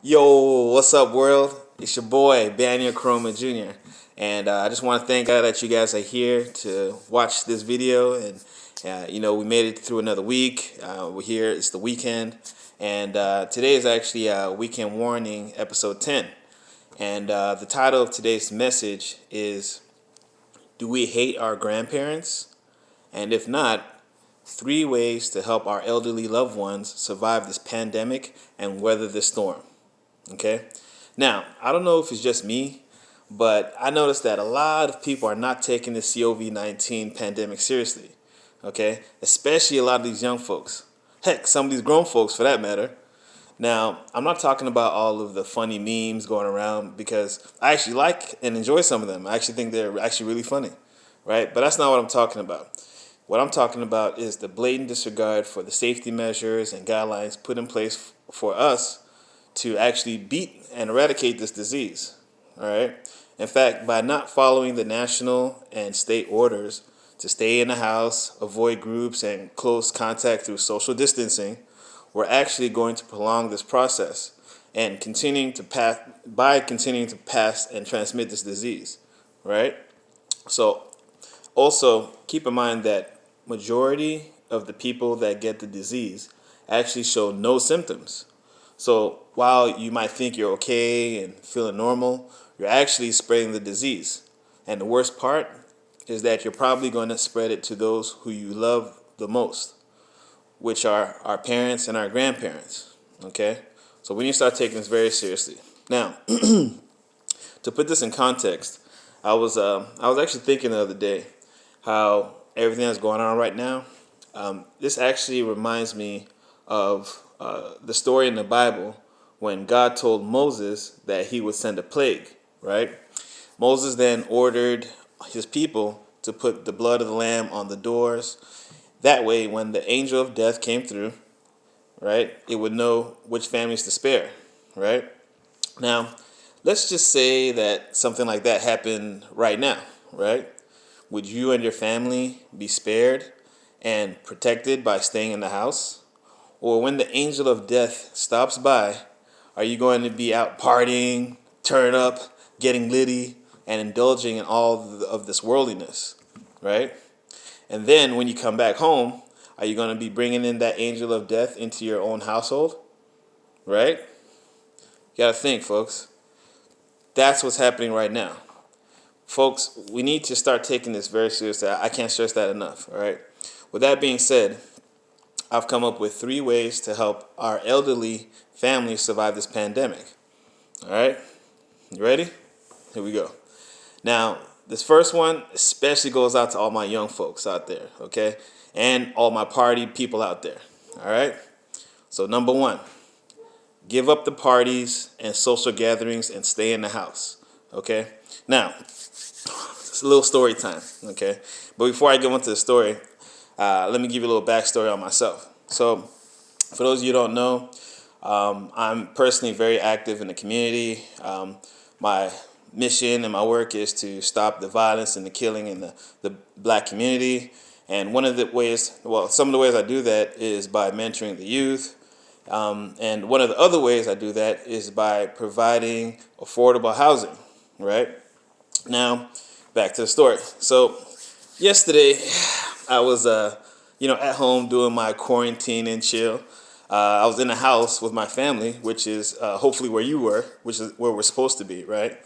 Yo, what's up, world? It's your boy, Daniel Chroma Jr. And I just want to thank God that you guys are here to watch this video. And, we made it through another week. We're here, it's the weekend. And today is actually Weekend Warning, episode 10. And the title of today's message is Do We Hate Our Grandparents? And if not, 3 ways to help our elderly loved ones survive this pandemic and weather the storm. Okay? Now, I don't know if it's just me, but I noticed that a lot of people are not taking the COVID-19 pandemic seriously. Okay? Especially a lot of these young folks. Heck, some of these grown folks for that matter. Now, I'm not talking about all of the funny memes going around because I actually like and enjoy some of them. I actually think they're actually really funny, right? But that's not what I'm talking about. What I'm talking about is the blatant disregard for the safety measures and guidelines put in place for us to actually beat and eradicate this disease. All right. In fact, by not following the national and state orders to stay in the house, avoid groups, and close contact through social distancing, we're actually going to prolong this process and continuing to pass and transmit this disease. Right. So also keep in mind that majority of the people that get the disease actually show no symptoms. So while you might think you're okay and feeling normal, you're actually spreading the disease. And the worst part is that you're probably going to spread it to those who you love the most, which are our parents and our grandparents. Okay? So we need to start taking this very seriously. Now, to put this in context, I was actually thinking the other day how everything that's going on right now. This actually reminds me of the story in the Bible when God told Moses that he would send a plague, right? Moses then ordered his people to put the blood of the lamb on the doors. That way, when the angel of death came through, right, it would know which families to spare, right? Now, let's just say that something like that happened right now, right? Would you and your family be spared and protected by staying in the house? Or when the angel of death stops by, are you going to be out partying, turn up, getting litty, and indulging in all of this worldliness, right? And then when you come back home, are you going to be bringing in that angel of death into your own household, right? You got to think, folks. That's what's happening right now. Folks, we need to start taking this very seriously. I can't stress that enough, all right? With that being said, I've come up with 3 ways to help our elderly families survive this pandemic. All right? You ready? Here we go. Now, this first one especially goes out to all my young folks out there, okay? And all my party people out there. All right? So, number 1, give up the parties and social gatherings and stay in the house, okay? Now, it's a little story time, okay? But before I go into the story, let me give you a little backstory on myself. So, for those of you who don't know, I'm personally very active in the community. My mission and my work is to stop the violence and the killing in the black community. And some of the ways I do that is by mentoring the youth. And one of the other ways I do that is by providing affordable housing, right? Now, back to the story. So, yesterday, I was, at home doing my quarantine and chill. I was in the house with my family, which is hopefully where you were, which is where we're supposed to be, right?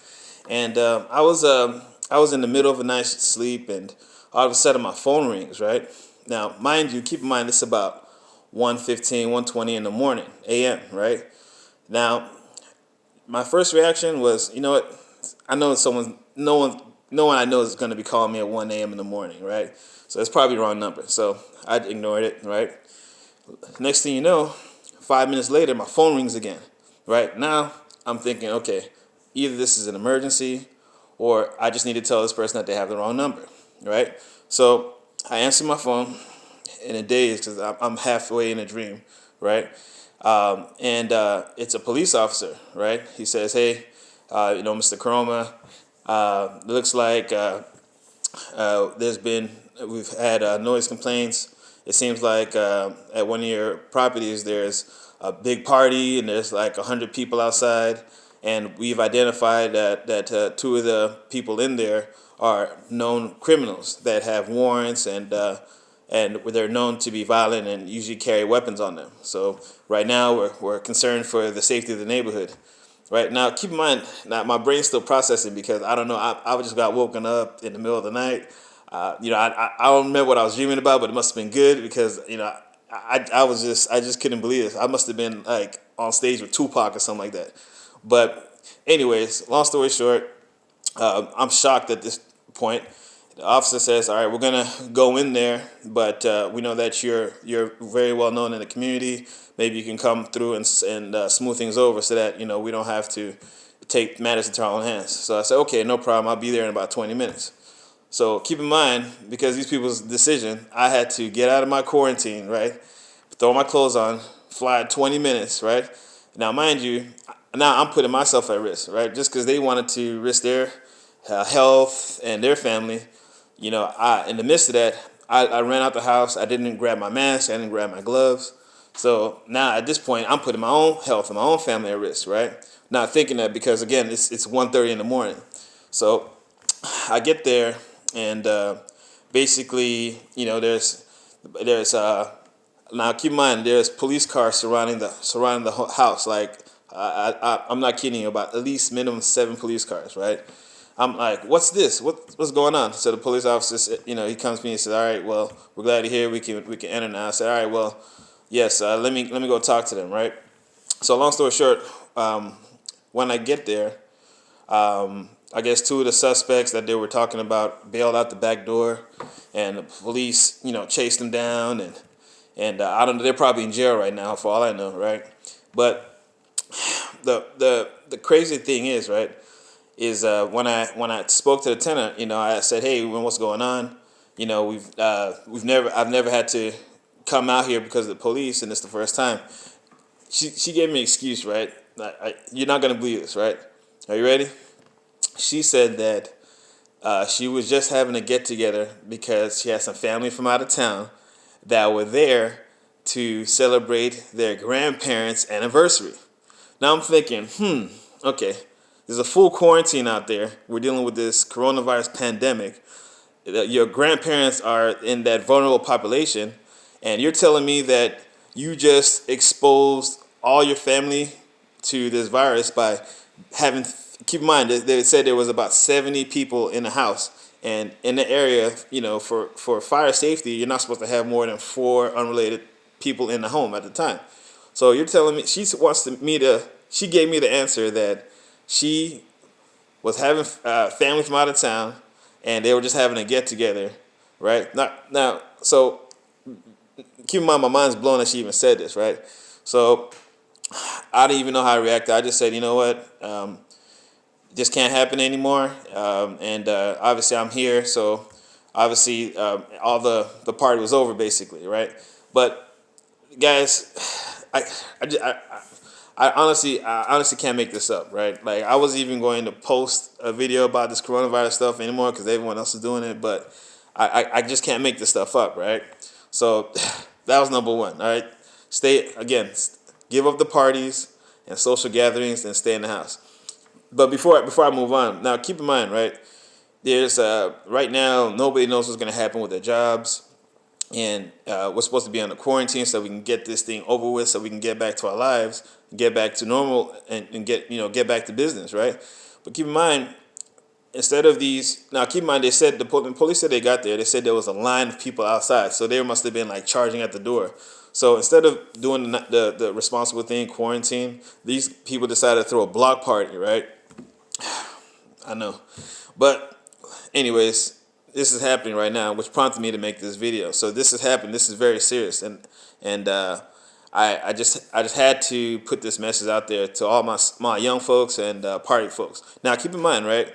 And I was in the middle of a nice sleep, and all of a sudden my phone rings, right? Now, mind you, keep in mind this is about 1:15, 1:20 in the morning, a.m., right? Now, my first reaction was, you know what? I know no one I know is going to be calling me at 1 a.m. in the morning, right? So it's probably the wrong number. So I ignored it, right? Next thing you know, 5 minutes later, my phone rings again, right? Now I'm thinking, okay, either this is an emergency or I just need to tell this person that they have the wrong number, right? So I answer my phone in a daze because I'm halfway in a dream, right? And it's a police officer, right? He says, hey, Mr. Karoma, looks like we've had noise complaints. It seems like at one of your properties there's a big party and there's like 100 people outside, and we've identified that two of the people in there are known criminals that have warrants and they're known to be violent and usually carry weapons on them. So right now we're concerned for the safety of the neighborhood. Right now, keep in mind, now my brain's still processing because I don't know. I just got woken up in the middle of the night. I don't remember what I was dreaming about, but it must have been good because I just couldn't believe it. I must have been like on stage with Tupac or something like that. But anyways, long story short, I'm shocked at this point. The officer says, "All right, we're gonna go in there, but we know that you're very well known in the community. Maybe you can come through and smooth things over so that we don't have to take matters into our own hands." So I said, "Okay, no problem. I'll be there in about 20 minutes." So keep in mind, because these people's decision, I had to get out of my quarantine, right? Throw my clothes on, fly 20 minutes, right? Now, mind you, now I'm putting myself at risk, right? Just because they wanted to risk their health and their family. In the midst of that, I ran out the house. I didn't grab my mask. I didn't grab my gloves. So now at this point, I'm putting my own health and my own family at risk, right? Not thinking that because, again, it's 1:30 in the morning. So I get there, and basically, there's now keep in mind there's police cars surrounding the house. Like I'm not kidding you, about at least minimum 7 police cars, right? I'm like, what's this? What's going on? So the police officer, he comes to me and says, "All right, well, we're glad you're here. We can enter now." I said, "All right, well, yes. Let me go talk to them." Right. So long story short, when I get there, I guess 2 of the suspects that they were talking about bailed out the back door, and the police, chased them down, and I don't know. They're probably in jail right now, for all I know, right? But the crazy thing is, right, is when I spoke to the tenant, I said, "Hey, what's going on? I've never had to come out here because of the police, and it's the first time." She gave me an excuse, right? You're not gonna believe this, right? Are you ready? She said that she was just having a get together because she had some family from out of town that were there to celebrate their grandparents' anniversary. Now I'm thinking, okay, there's a full quarantine out there. We're dealing with this coronavirus pandemic. Your grandparents are in that vulnerable population, and you're telling me that you just exposed all your family to this virus by having. Keep in mind, they said there was about 70 people in the house, and in the area, for fire safety, you're not supposed to have more than 4 unrelated people in the home at the time. So you're telling me she gave me the answer that she was having family from out of town, and they were just having a get together, right? Now, so keep in mind, my mind's blown that she even said this, right? So I didn't even know how to react. I just said, you know what, this can't happen anymore, and obviously I'm here, so obviously all the party was over, basically, right? But guys, I honestly can't make this up, right? Like, I wasn't even going to post a video about this coronavirus stuff anymore because everyone else is doing it, but I just can't make this stuff up, right? So that was number one, all right? Give up the parties and social gatherings and stay in the house. But before I move on, now keep in mind, right? There's right now nobody knows what's going to happen with their jobs, and we're supposed to be on the quarantine so we can get this thing over with, so we can get back to our lives, get back to normal, and get back to business, right? But keep in mind, instead of these, now keep in mind, they said the police said they got there. They said there was a line of people outside, so they must have been like charging at the door. So instead of doing the responsible thing, quarantine, these people decided to throw a block party, right? I know, but anyways, this is happening right now, which prompted me to make this video. So this has happened. This is very serious, and I just had to put this message out there to all my young folks and party folks. Now keep in mind, right?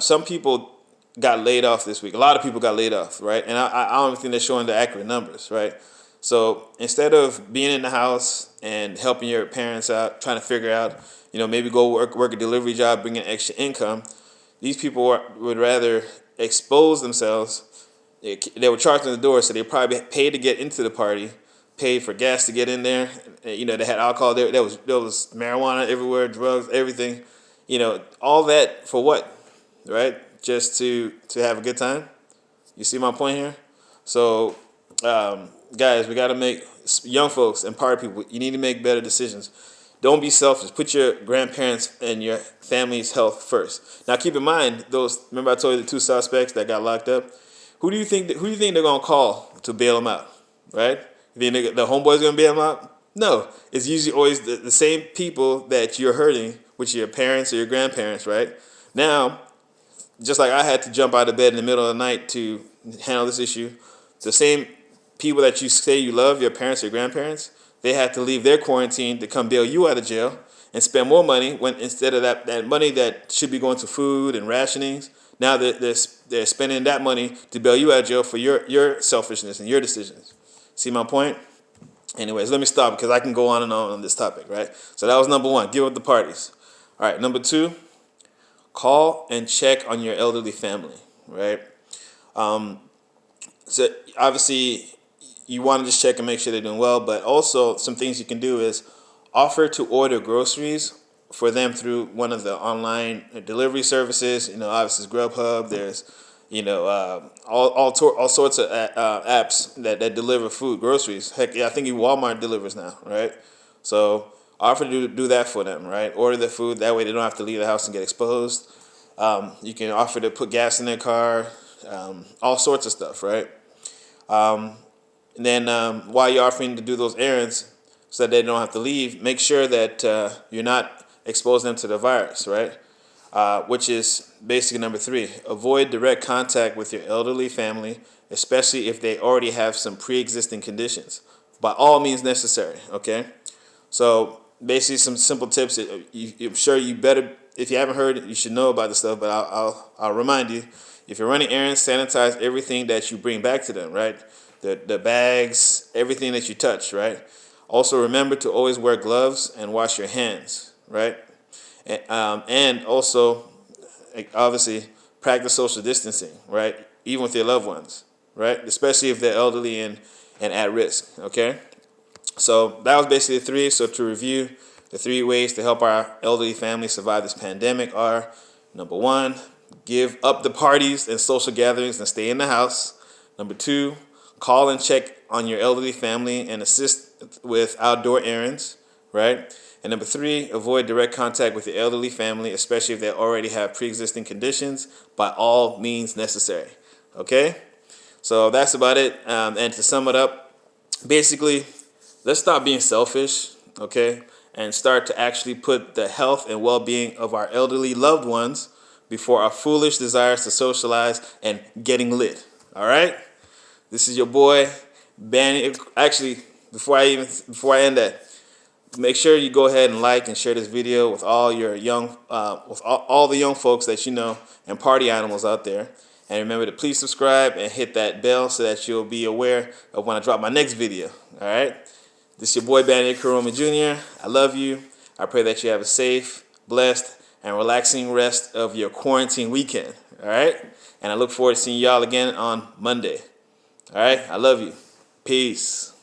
Some people got laid off this week. A lot of people got laid off, right? And I don't think they're showing the accurate numbers, right? So instead of being in the house and helping your parents out, trying to figure out, maybe go work a delivery job, bring in extra income, these people would rather expose themselves. They were charged on the door, so they probably paid to get into the party, pay for gas to get in there. You know, they had alcohol there. There was marijuana everywhere, drugs, everything. You know, all that for what, right? Just to have a good time. You see my point here? So, guys, we got to make young folks and party people. You need to make better decisions. Don't be selfish. Put your grandparents and your family's health first. Now, keep in mind those. Remember, I told you the two suspects that got locked up. Who do you think they're gonna call to bail them out? Right? You think the homeboy's gonna bail them out? No. It's usually always the same people that you're hurting, which are your parents or your grandparents. Right? Now, just like I had to jump out of bed in the middle of the night to handle this issue, the same people that you say you love, your parents or grandparents, they had to leave their quarantine to come bail you out of jail and spend more money when instead of that money that should be going to food and rationings, now they're spending that money to bail you out of jail for your selfishness and your decisions. See my point? Anyways, let me stop because I can go on this topic, right? So that was number one, give up the parties. All right, number two, call and check on your elderly family, right? So obviously you want to just check and make sure they're doing well, but also some things you can do is offer to order groceries for them through one of the online delivery services. You know, obviously Grubhub. There's, you know, all sorts of apps that deliver food, groceries. Heck, yeah, I think even Walmart delivers now, right? So offer to do that for them, right? Order the food. That way they don't have to leave the house and get exposed. You can offer to put gas in their car, all sorts of stuff, right? And then while you're offering to do those errands so that they don't have to leave, make sure that you're not exposing them to the virus, right? Which is basically number three. Avoid direct contact with your elderly family, especially if they already have some pre-existing conditions. By all means necessary, okay? So basically some simple tips. I'm sure you better, if you haven't heard, you should know about this stuff, but I'll remind you. If you're running errands, sanitize everything that you bring back to them, right? The bags, everything that you touch, right? Also remember to always wear gloves and wash your hands, right? And also, obviously, practice social distancing, right? Even with your loved ones, right? Especially if they're elderly and at risk, okay? So that was basically the three. So to review, the three ways to help our elderly family survive this pandemic are, number one, give up the parties and social gatherings and stay in the house. Number two, call and check on your elderly family and assist with outdoor errands, right? And number three, avoid direct contact with your elderly family, especially if they already have pre-existing conditions, by all means necessary, okay? So that's about it. And to sum it up, basically, let's stop being selfish, okay? And start to actually put the health and well-being of our elderly loved ones before our foolish desires to socialize and getting lit, all right? This is your boy, Banny. Actually, before I end that, make sure you go ahead and like and share this video with all your young, with all the young folks that you know and party animals out there. And remember to please subscribe and hit that bell so that you'll be aware of when I drop my next video. All right. This is your boy, Banny Karoma Jr. I love you. I pray that you have a safe, blessed, and relaxing rest of your quarantine weekend. All right. And I look forward to seeing y'all again on Monday. All right. I love you. Peace.